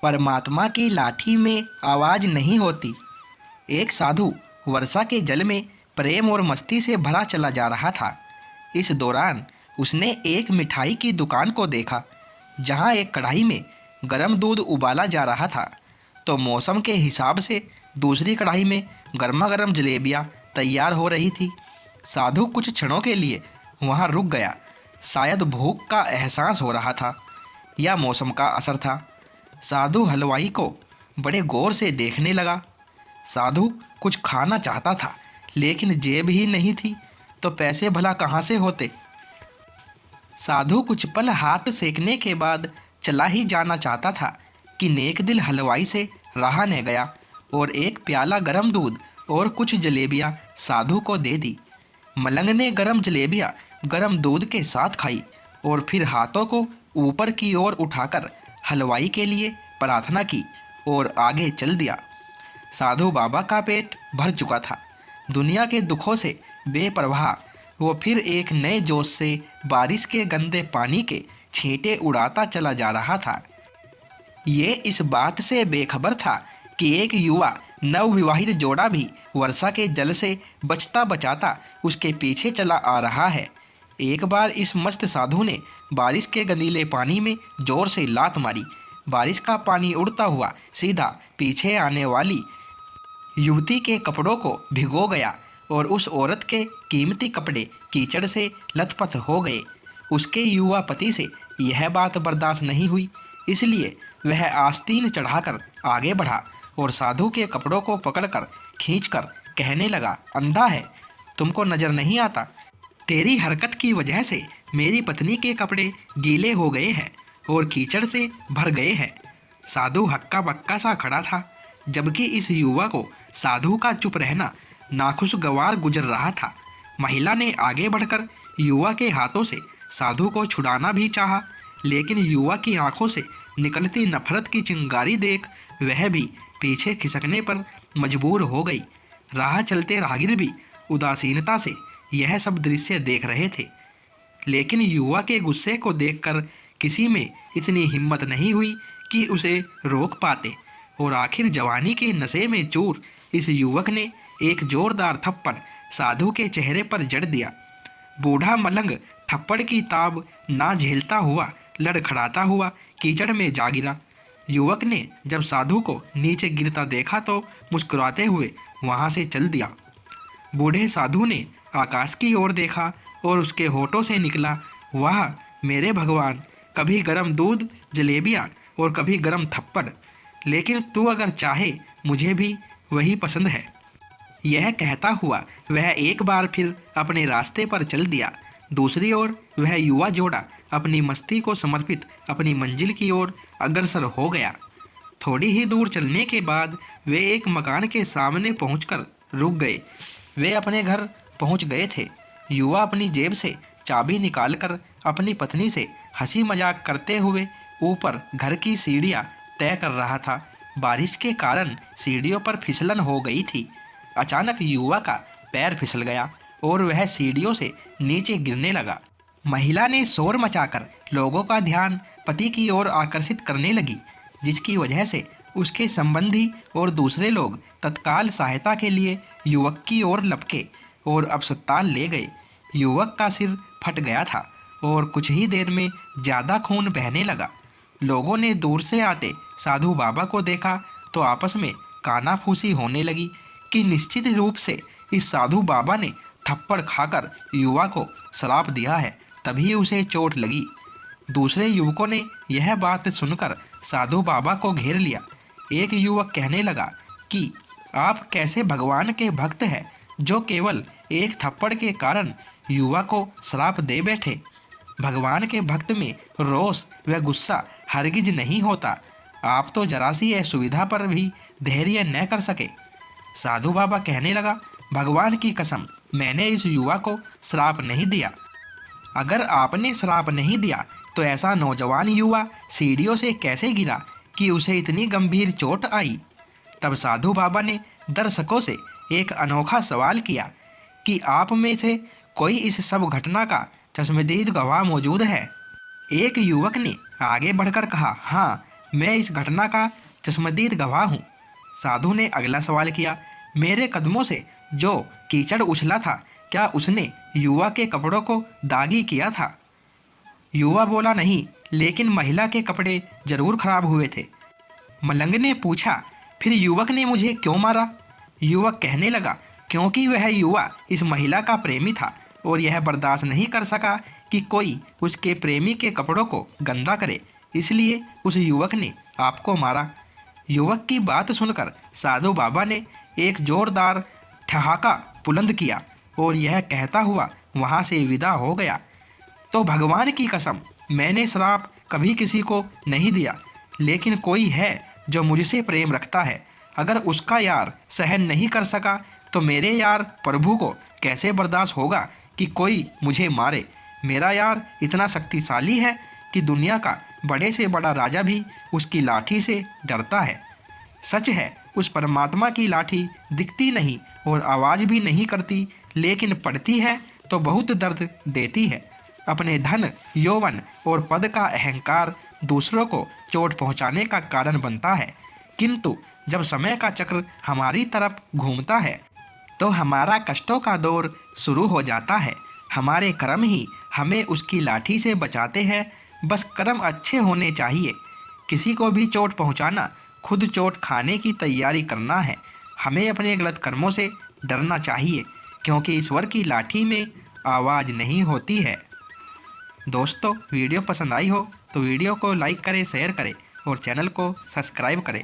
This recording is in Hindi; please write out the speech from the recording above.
परमात्मा की लाठी में आवाज नहीं होती। एक साधु वर्षा के जल में प्रेम और मस्ती से भरा चला जा रहा था। इस दौरान उसने एक मिठाई की दुकान को देखा, जहां एक कढ़ाई में गर्म दूध उबाला जा रहा था, तो मौसम के हिसाब से दूसरी कढ़ाई में गर्मा गर्म जलेबियाँ तैयार हो रही थी। साधु कुछ क्षणों के लिए वहां रुक गया। शायद भूख का एहसास हो रहा था या मौसम का असर था। साधु हलवाई को बड़े गौर से देखने लगा। साधु कुछ खाना चाहता था, लेकिन जेब ही नहीं थी, तो पैसे भला कहाँ से होते। साधु कुछ पल हाथ सेकने के बाद चला ही जाना चाहता था कि नेक दिल हलवाई से रहा न गया और एक प्याला गरम दूध और कुछ जलेबियाँ साधु को दे दी। मलंग ने गरम जलेबियाँ गरम दूध के साथ खाई और फिर हाथों को ऊपर की ओर उठाकर हलवाई के लिए प्रार्थना की और आगे चल दिया। साधु बाबा का पेट भर चुका था। दुनिया के दुखों से बेपरवाह वो फिर एक नए जोश से बारिश के गंदे पानी के छींटे उड़ाता चला जा रहा था। ये इस बात से बेखबर था कि एक युवा नवविवाहित जोड़ा भी वर्षा के जल से बचता बचाता उसके पीछे चला आ रहा है। एक बार इस मस्त साधु ने बारिश के गंदीले पानी में जोर से लात मारी। बारिश का पानी उड़ता हुआ सीधा पीछे आने वाली युवती के कपड़ों को भिगो गया और उस औरत के कीमती कपड़े कीचड़ से लथपथ हो गए। उसके युवा पति से यह बात बर्दाश्त नहीं हुई, इसलिए वह आस्तीन चढ़ाकर आगे बढ़ा और साधु के कपड़ों को पकड़कर खींचकर कहने लगा, अंधा है, तुमको नजर नहीं आता? तेरी हरकत की वजह से मेरी पत्नी के कपड़े गीले हो गए हैं और कीचड़ से भर गए हैं। साधु हक्का बक्का सा खड़ा था, जबकि इस युवा को साधु का चुप रहना नाखुशगवार गुजर रहा था। महिला ने आगे बढ़कर युवा के हाथों से साधु को छुड़ाना भी चाहा, लेकिन युवा की आंखों से निकलती नफरत की चिंगारी देख वह भी पीछे खिसकने पर मजबूर हो गई। राह चलते राहगीर भी उदासीनता से यह सब दृश्य देख रहे थे, लेकिन युवा के गुस्से को देखकर किसी में इतनी हिम्मत नहीं हुई कि उसे रोक पाते, और आखिर जवानी के नशे में चूर इस युवक ने एक जोरदार थप्पड़ साधु के चेहरे पर जड़ दिया। बूढ़ा मलंग थप्पड़ की ताब ना झेलता हुआ लड़खड़ाता हुआ कीचड़ में जा गिरा। युवक ने जब साधु को नीचे गिरता देखा तो मुस्कुराते हुए वहां से चल दिया। बूढ़े साधु ने आकाश की ओर देखा और उसके होठों से निकला, वाह मेरे भगवान, कभी गरम दूध जलेबियाँ और कभी गरम थप्पड़, लेकिन तू अगर चाहे मुझे भी वही पसंद है। यह कहता हुआ वह एक बार फिर अपने रास्ते पर चल दिया। दूसरी ओर वह युवा जोड़ा अपनी मस्ती को समर्पित अपनी मंजिल की ओर अग्रसर हो गया। थोड़ी ही दूर चलने के बाद वे एक मकान के सामने पहुंचकर रुक गए। वे अपने घर पहुंच गए थे। युवा अपनी जेब से चाबी निकालकर अपनी पत्नी से हंसी मजाक करते हुए ऊपर घर की सीढ़ियां तय कर रहा था। बारिश के कारण सीढ़ियों पर फिसलन हो गई थी। अचानक युवा का पैर फिसल गया और वह सीढ़ियों से नीचे गिरने लगा। महिला ने शोर मचाकर लोगों का ध्यान पति की ओर आकर्षित करने लगी, जिसकी वजह से उसके संबंधी और दूसरे लोग तत्काल सहायता के लिए युवक की ओर लपके और अस्पताल ले गए। युवक का सिर फट गया था और कुछ ही देर में ज़्यादा खून बहने लगा। लोगों ने दूर से आते साधु बाबा को देखा तो आपस में कानाफूसी होने लगी कि निश्चित रूप से इस साधु बाबा ने थप्पड़ खाकर युवा को श्राप दिया है, तभी उसे चोट लगी। दूसरे युवकों ने यह बात सुनकर साधु बाबा को घेर लिया। एक युवक कहने लगा कि आप कैसे भगवान के भक्त हैं जो केवल एक थप्पड़ के कारण युवा को श्राप दे बैठे। भगवान के भक्त में रोष व गुस्सा हरगिज नहीं होता। आप तो जरा सी असुविधा पर भी धैर्य न कर सके। साधु बाबा कहने लगा, भगवान की कसम, मैंने इस युवा को श्राप नहीं दिया। अगर आपने श्राप नहीं दिया तो ऐसा नौजवान युवा सीढ़ियों से कैसे गिरा कि उसे इतनी गंभीर चोट आई। तब साधु बाबा ने दर्शकों से एक अनोखा सवाल किया कि आप में से कोई इस सब घटना का चश्मदीद गवाह मौजूद है। एक युवक ने आगे बढ़कर कहा, हाँ मैं इस घटना का चश्मदीद गवाह हूँ। साधु ने अगला सवाल किया, मेरे कदमों से जो कीचड़ उछला था, क्या उसने युवा के कपड़ों को दागी किया था? युवा बोला, नहीं, लेकिन महिला के कपड़े जरूर खराब हुए थे। मलंग ने पूछा, फिर युवक ने मुझे क्यों मारा? युवक कहने लगा, क्योंकि वह युवा इस महिला का प्रेमी था और यह बर्दाश्त नहीं कर सका कि कोई उसके प्रेमी के कपड़ों को गंदा करे, इसलिए उस युवक ने आपको मारा। युवक की बात सुनकर साधु बाबा ने एक जोरदार ठहाका बुलंद किया और यह कहता हुआ वहाँ से विदा हो गया, तो भगवान की कसम, मैंने श्राप कभी किसी को नहीं दिया, लेकिन कोई है जो मुझसे प्रेम रखता है। अगर उसका यार सहन नहीं कर सका तो मेरे यार प्रभु को कैसे बर्दाश्त होगा कि कोई मुझे मारे? मेरा यार इतना शक्तिशाली है कि दुनिया का बड़े से बड़ा राजा भी उसकी लाठी से डरता है। सच है, उस परमात्मा की लाठी दिखती नहीं और आवाज़ भी नहीं करती, लेकिन पड़ती है तो बहुत दर्द देती है। अपने धन, यौवन और पद का अहंकार दूसरों को चोट पहुंचाने का कारण बनता है, किंतु जब समय का चक्र हमारी तरफ घूमता है तो हमारा कष्टों का दौर शुरू हो जाता है। हमारे कर्म ही हमें उसकी लाठी से बचाते हैं। बस कर्म अच्छे होने चाहिए। किसी को भी चोट पहुंचाना, खुद चोट खाने की तैयारी करना है। हमें अपने गलत कर्मों से डरना चाहिए, क्योंकि ईश्वर की लाठी में आवाज़ नहीं होती है। दोस्तों, वीडियो पसंद आई हो तो वीडियो को लाइक करें, शेयर करें और चैनल को सब्सक्राइब करें।